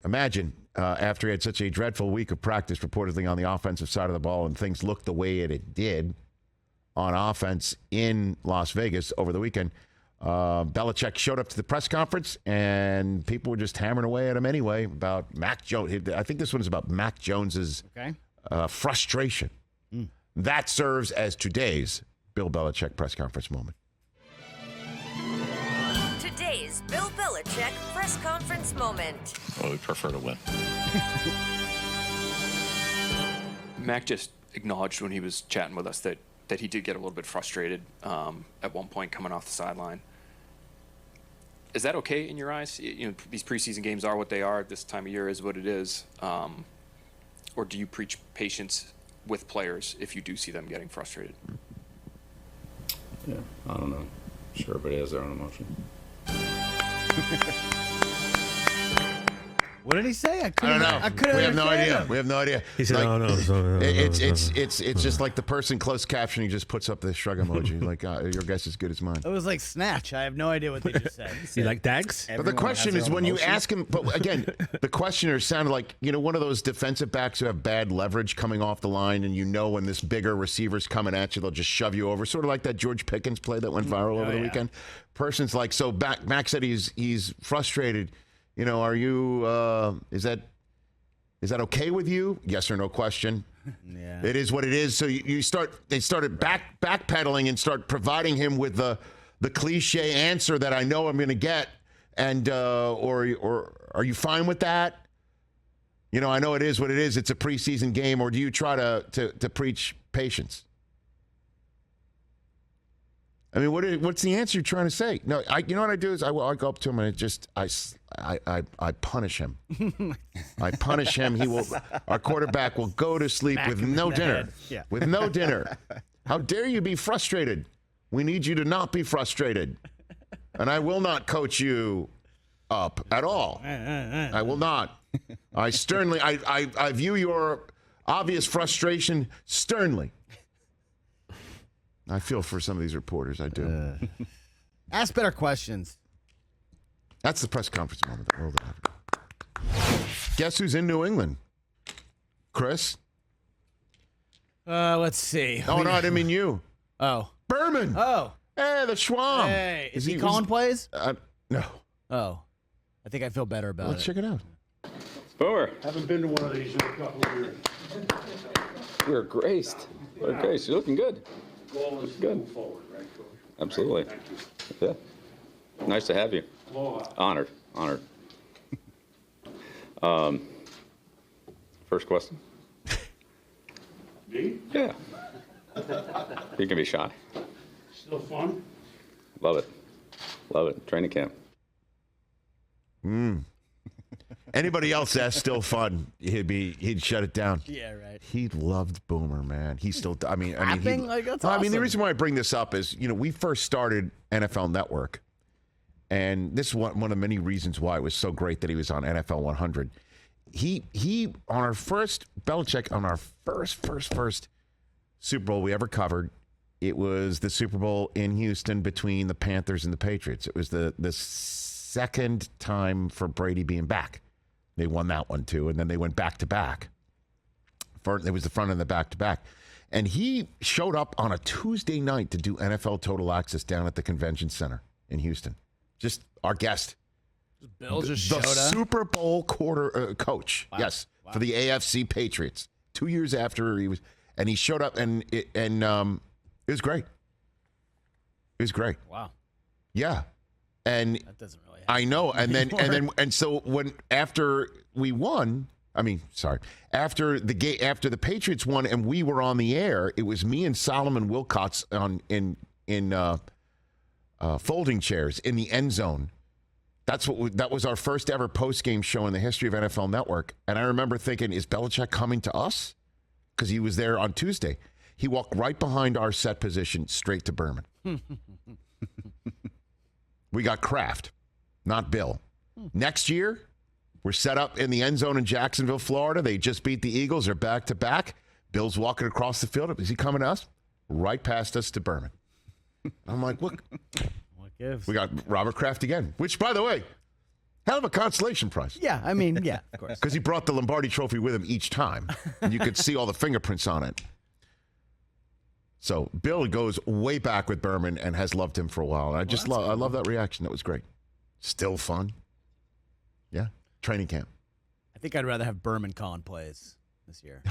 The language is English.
imagine after he had such a dreadful week of practice reportedly on the offensive side of the ball and things looked the way it did on offense in Las Vegas over the weekend, Belichick showed up to the press conference and people were just hammering away at him anyway about Mac Jones. I think this one's about Mac Jones's frustration. That serves as today's Bill Belichick press conference moment. Today's Bill Belichick press conference moment. Well, we prefer to win. Mac just acknowledged when he was chatting with us that he did get a little bit frustrated at one point coming off the sideline. Is that okay in your eyes? You know, these preseason games are what they are. This time of year is what it is. Or do you preach patience with players if you do see them getting frustrated? Yeah, I don't know. Sure, everybody has their own emotion. What did he say? I don't know. I couldn't we have no idea. him. We have no idea. He said, like, no. It's just like the person closed captioning just puts up the shrug emoji. Like, your guess is as good as mine. It was like Snatch. I have no idea what they just said. You like tags? But the question is when you ask him, but again, the questioner sounded like, one of those defensive backs who have bad leverage coming off the line, and when this bigger receiver's coming at you, they'll just shove you over. Sort of like that George Pickens play that went viral over the weekend. Person's like, so Mac said he's frustrated. Are you, is that okay with you? Yes or no question. Yeah. It is what it is. So they started backpedaling and start providing him with the cliche answer that I know I'm going to get. And, or are you fine with that? I know it is what it is. It's a preseason game. Or do you try to preach patience? I mean, what's the answer you're trying to say? No, you know what I do is I go up to him and I punish him. I punish him. Our quarterback will go to sleep with no dinner. Yeah. With no dinner. How dare you be frustrated? We need you to not be frustrated. And I will not coach you up at all. I will not. I sternly, I view your obvious frustration sternly. I feel for some of these reporters. I do. Ask better questions. That's the press conference moment that rolled out. Guess who's in New England? Chris? Let's see. Oh, no, I didn't mean you. Oh. Berman. Oh. Hey, the Schwam. Hey. Is he calling plays? No. Oh. I think I feel better about Let's check it out. Boomer. Haven't been to one of these in a couple of years. You're graced. You're graced. You're looking good. Goal is to move forward, right, Coach? Absolutely. Thank you. Yeah. Nice to have you. Aloha. Honored. First question? Me? Yeah. You can be shy. Still fun? Love it. Training camp. Anybody else that's still fun, he'd shut it down. Yeah, right. He loved Boomer, man. He still, that's awesome. I mean, the reason why I bring this up is, we first started NFL Network, and this is one of the many reasons why it was so great that he was on NFL 100. He on our first Belichick, on our first Super Bowl we ever covered, it was the Super Bowl in Houston between the Panthers and the Patriots. It was the second time for Brady being back. They won that one too, and then they went back to back. It was the front and the back to back, and he showed up on a Tuesday night to do NFL Total Access down at the Convention Center in Houston. Just our guest, Bill just the showed up. Super Bowl coach, Wow. yes, Wow. for the AFC Patriots. 2 years after he showed up, and it was great. It was great. Wow. Yeah. And That doesn't really happen. I know. And so after we won, after the Patriots won and we were on the air, it was me and Solomon Wilcots in folding chairs in the end zone. That was our first ever post-game show in the history of NFL Network. And I remember thinking, is Belichick coming to us? Because he was there on Tuesday. He walked right behind our set position straight to Berman. We got Kraft, not Bill. Next year, we're set up in the end zone in Jacksonville, Florida. They just beat the Eagles. They're back to back. Bill's walking across the field. Is he coming to us? Right past us to Berman. I'm like, look. What gives? We got Robert Kraft again, which, by the way, Hell of a consolation prize. Yeah, I mean, yeah, of course. Because he brought the Lombardi Trophy with him each time, and you could see all the fingerprints on it. So Bill goes way back with Berman and has loved him for a while. And I love that reaction. That was great. Still fun. Yeah, training camp. I think I'd rather have Berman calling plays this year.